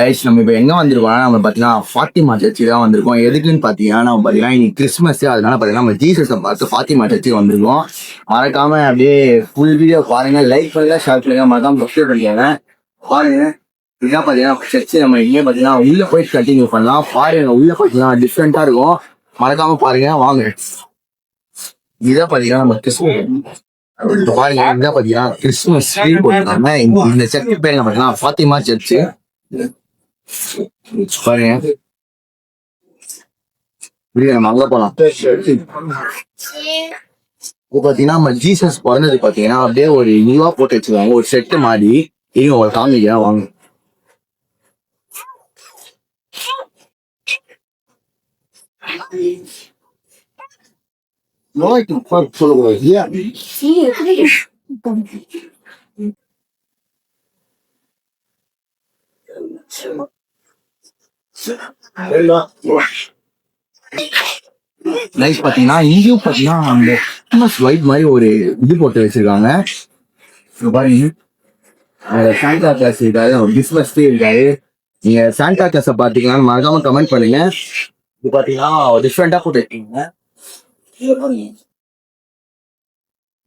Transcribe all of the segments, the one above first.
Guys நம்ம இப்போ எங்கே வந்திருக்கோம்னா நம்ம பார்த்தீங்கன்னா ஃபாத்திமா சர்ச்சுக்கு தான் வந்திருக்கோம். எதுக்குன்னு பார்த்தீங்கன்னா நம்ம பார்த்தீங்கன்னா இன்னைக்கு கிறிஸ்மஸ், அதனால பார்த்தீங்கன்னா நம்ம ஜீசஸை பார்த்து ஃபாத்திமா சர்ச்சுக்கு வந்திருக்கோம். மறக்காம அப்படியே ஃபுல் வீடியோ பாருங்க, லைக் பண்ணுங்க, ஷேர் பண்ணுங்க, மறக்காம சப்ஸ்கிரைப் பண்ணிக்கோங்க. பாருங்க இதுதான் பார்த்தீங்கன்னா சர்ச்சு. நம்ம இங்கே பார்த்தீங்கன்னா உள்ள போயிட்டு கண்டினியூ பண்ணலாம். பாருங்க உள்ள பார்த்தீங்கன்னா டிஃப்ரெண்டா இருக்கும், மறக்காம பாருங்க. வாங்க, இதுதான் பார்த்தீங்கன்னா நம்ம கிறிஸ்மஸ் பாருங்க. இதுதான் பார்த்தீங்கன்னா கிறிஸ்மஸ் ட்ரீ போட்டுருக்காங்க. இந்த சர்ச்சு பேருங்க பார்த்தீங்கன்னா ஃபாத்திமா சர்ச்சு. பாருங்க நம்ம அங்க போலாம். இப்போ பாத்தீங்கன்னா நம்ம ஜீசஸ் பிறந்தது பாத்தீங்கன்னா அப்படியே ஒரு நியூவா போட்டு வச்சிருக்காங்க, ஒரு செட்டு மாதிரி. இங்க ஒரு காமிக்கா வாங்க. சொல்லக்கூடாது. நைஸ். பாத்தீங்கன்னா இங்கேயும் பாத்தீங்கன்னா அந்த கிறிஸ்மஸ் வைட் மாதிரி ஒரு இது போட்டு வச்சிருக்காங்க. பாருங்க சாண்டா கிளாஸ் இருக்காது, கிறிஸ்மஸ் ட்ரீ இருக்காது. நீங்க சாண்டா கிளாஸை பாத்தீங்கன்னா மறக்காம கமெண்ட் பண்ணுங்க. இது பாத்தீங்கன்னா டிஃப்ரெண்டா போட்டு இருக்கீங்க.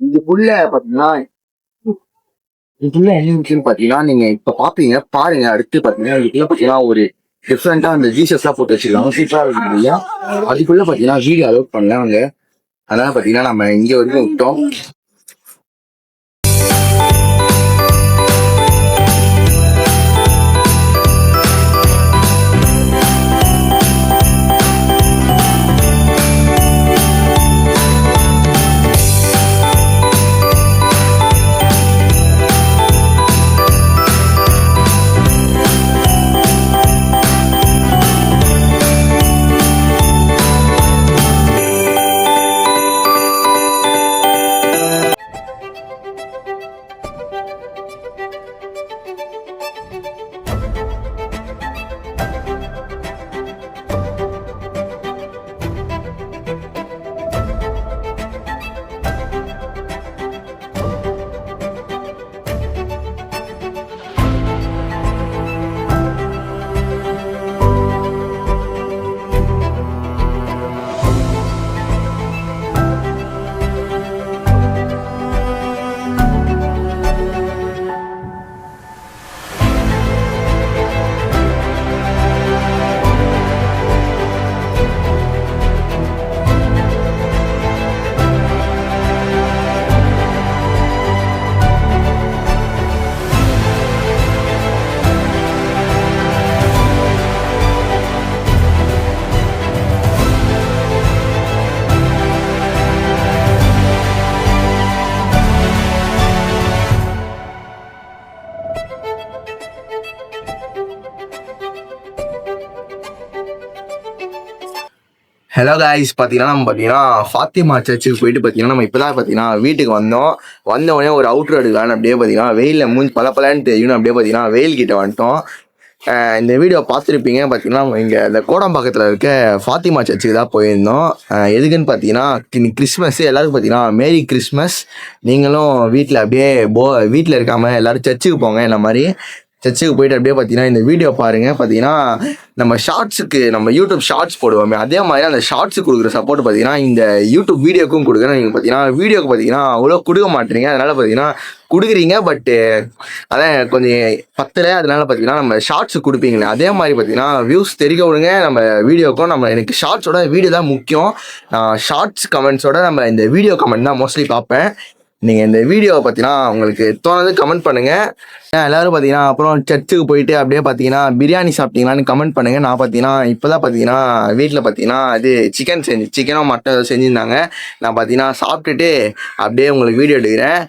இதுக்குள்ள பாத்தீங்கன்னா இதுக்குள்ள என்ன இருக்குன்னு பாத்தீங்கன்னா நீங்க இப்ப பாப்பீங்க, பாருங்க. அடுத்து பாத்தீங்கன்னா இதுக்குள்ள பாத்தீங்கன்னா ஒரு டிஃப்ரெண்டா அந்த ஜீசஸ் எல்லாம் போட்டு வச்சிருக்காங்க, சூப்பரா இருக்கு இல்லையா? அதுக்குள்ள பாத்தீங்கன்னா வீடியோ அலோட் பண்ணலாங்க. அதனால பாத்தீங்கன்னா நம்ம இங்க வரைக்கும் விட்டோம். ஹலோ காய்ஸ், பார்த்தீங்கன்னா நம்ம பார்த்தீங்கன்னா ஃபாத்திமா சர்ச்சுக்கு போயிட்டு பார்த்தீங்கன்னா நம்ம இப்போ தான் பார்த்தீங்கன்னா வீட்டுக்கு வந்தோடனே ஒரு அவுட்ரு எடுக்கலான்னு அப்படியே பார்த்தீங்கன்னா வெயிலில் மூஞ்சி பலன்னு தெரியும். அப்படியே பார்த்தீங்கன்னா வெயில் கிட்ட வந்துட்டோம். இந்த வீடியோ பார்த்துருப்பீங்க. பார்த்தீங்கன்னா இங்கே இந்த கோடம்பாக்கத்தில் இருக்க ஃபாத்திமா சர்ச்சுக்கு தான் போயிருந்தோம். எதுக்குன்னு பார்த்தீங்கன்னா கிறிஸ்மஸ் எல்லாருக்கும் பார்த்தீங்கன்னா மேரி கிறிஸ்மஸ். நீங்களும் வீட்டில் அப்படியே வீட்டில் இருக்காமல் எல்லோரும் சர்ச்சுக்கு போங்க. இந்த மாதிரி சர்ச்சுக்கு போயிட்டு அப்படியே பார்த்தீங்கன்னா இந்த வீடியோ பாருங்கள். பார்த்தீங்கன்னா நம்ம ஷார்ட்ஸுக்கு நம்ம யூடியூப் ஷார்ட்ஸ் போடுவோமே, அதே மாதிரி அந்த ஷார்ட்ஸுக்கு கொடுக்குற சப்போர்ட் பார்த்தீங்கன்னா இந்த யூடியூப் வீடியோக்கும் கொடுக்குறேன். நீங்கள் பார்த்தீங்கன்னா வீடியோக்கு பார்த்தீங்கன்னா அவ்வளோ கொடுக்க மாட்டேறீங்க, அதனால் பார்த்தீங்கன்னா கொடுக்குறீங்க. பட்டு அதான் கொஞ்சம் பத்தலை, அதனால பார்த்தீங்கன்னா நம்ம ஷார்ட்ஸுக்கு கொடுப்பீங்களே அதே மாதிரி பார்த்தீங்கன்னா வியூஸ் தெரிவிக்க விடுங்க. நம்ம வீடியோக்கும் எனக்கு ஷார்ட்ஸோட வீடியோ தான் முக்கியம். ஷார்ட்ஸ் கமெண்ட்ஸோட நம்ம இந்த வீடியோ கமெண்ட் தான் மோஸ்ட்லி பார்ப்பேன். நீங்கள் இந்த வீடியோவை பார்த்தீங்கன்னா உங்களுக்கு தோணுது கமெண்ட் பண்ணுங்கள். எல்லோரும் பார்த்தீங்கன்னா அப்புறம் சர்ச்சுக்கு போயிட்டு அப்படியே பார்த்தீங்கன்னா பிரியாணி சாப்பிட்டீங்களான்னு கமெண்ட் பண்ணுங்கள். நான் பார்த்தீங்கன்னா இப்போ தான் பார்த்தீங்கன்னா வீட்டில் பார்த்தீங்கன்னா இது சிக்கனோ மட்டன் செஞ்சுருந்தாங்க. நான் பார்த்தீங்கன்னா சாப்பிட்டுட்டு அப்படியே உங்களுக்கு வீடியோ எடுக்கிறேன்.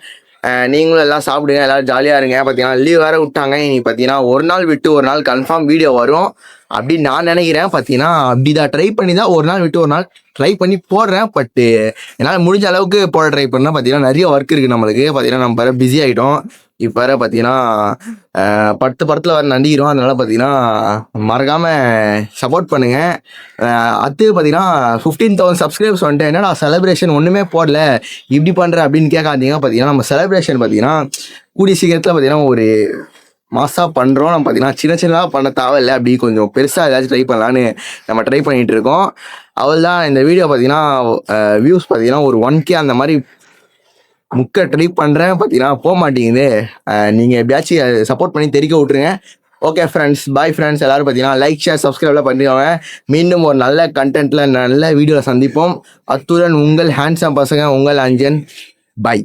நீங்களும் எல்லாம் சாப்பிடுங்க, எல்லோரும் ஜாலியாக இருங்க. பார்த்தீங்கன்னா லீவ் வேறு விட்டாங்க. இன்னைக்கு பார்த்தீங்கன்னா ஒரு நாள் விட்டு ஒரு நாள் கன்ஃபார்ம் வீடியோ வரும் அப்படின்னு நான் நினைக்கிறேன். பார்த்தீங்கன்னா அப்படி தான் ட்ரை பண்ணி தான் ஒரு நாள் விட்டு ஒரு நாள் ட்ரை பண்ணி போடுறேன். பட்டு என்னால் முடிஞ்ச அளவுக்கு போட ட்ரை பண்ணால் பார்த்தீங்கன்னா நிறைய ஒர்க் இருக்குது நம்மளுக்கு. பார்த்தீங்கன்னா நம்ம வேறு பிஸி ஆகிட்டோம். இப்போ வேறு பார்த்தீங்கன்னா 10 படத்தில் வேறு நடிக்கிறோம். அதனால் பார்த்தீங்கன்னா மறக்காமல் சப்போர்ட் பண்ணுங்கள். அடுத்து பார்த்தீங்கன்னா 15,000 சப்ஸ்கிரைபர்ஸ் வந்துட்டு என்னடா செலிப்ரேஷன் ஒன்றுமே போடல இப்படி பண்ணுற அப்படின்னு கேட்காதீங்க. பார்த்தீங்கன்னா நம்ம செலிப்ரேஷன் பார்த்தீங்கன்னா கூடிய சீக்கிரத்தில் பார்த்தீங்கன்னா ஒரு மாசாக பண்ணுறோம். நம்ம பார்த்தீங்கன்னா சின்ன சின்னதாக பண்ண தேவையில்லை, அப்படி கொஞ்சம் பெருசாக ஏதாச்சும் ட்ரை பண்ணலான்னு நம்ம ட்ரை பண்ணிகிட்டு இருக்கோம். அவள் தான் இந்த வீடியோ பார்த்தீங்கன்னா வியூஸ் பார்த்தீங்கன்னா ஒரு 1K அந்த மாதிரி ட்ரை பண்ணுறேன், பார்த்தீங்கன்னா போக மாட்டேங்குது. நீங்கள் எப்படியாச்சும் சப்போர்ட் பண்ணி தெரிவிக்க விட்ருங்க. Okay friends, bye friends. எல்லோரும் பார்த்தீங்கன்னா லைக் ஷேர் சப்ஸ்கிரைப்லாம் பண்ணிடுவாங்க. மீண்டும் ஒரு நல்ல கண்டென்ட்டில் நல்ல வீடியோவில் சந்திப்போம். அத்துடன் உங்கள் ஹேண்ட்ஸம் பசங்க, உங்கள் அஞ்சன். பாய்.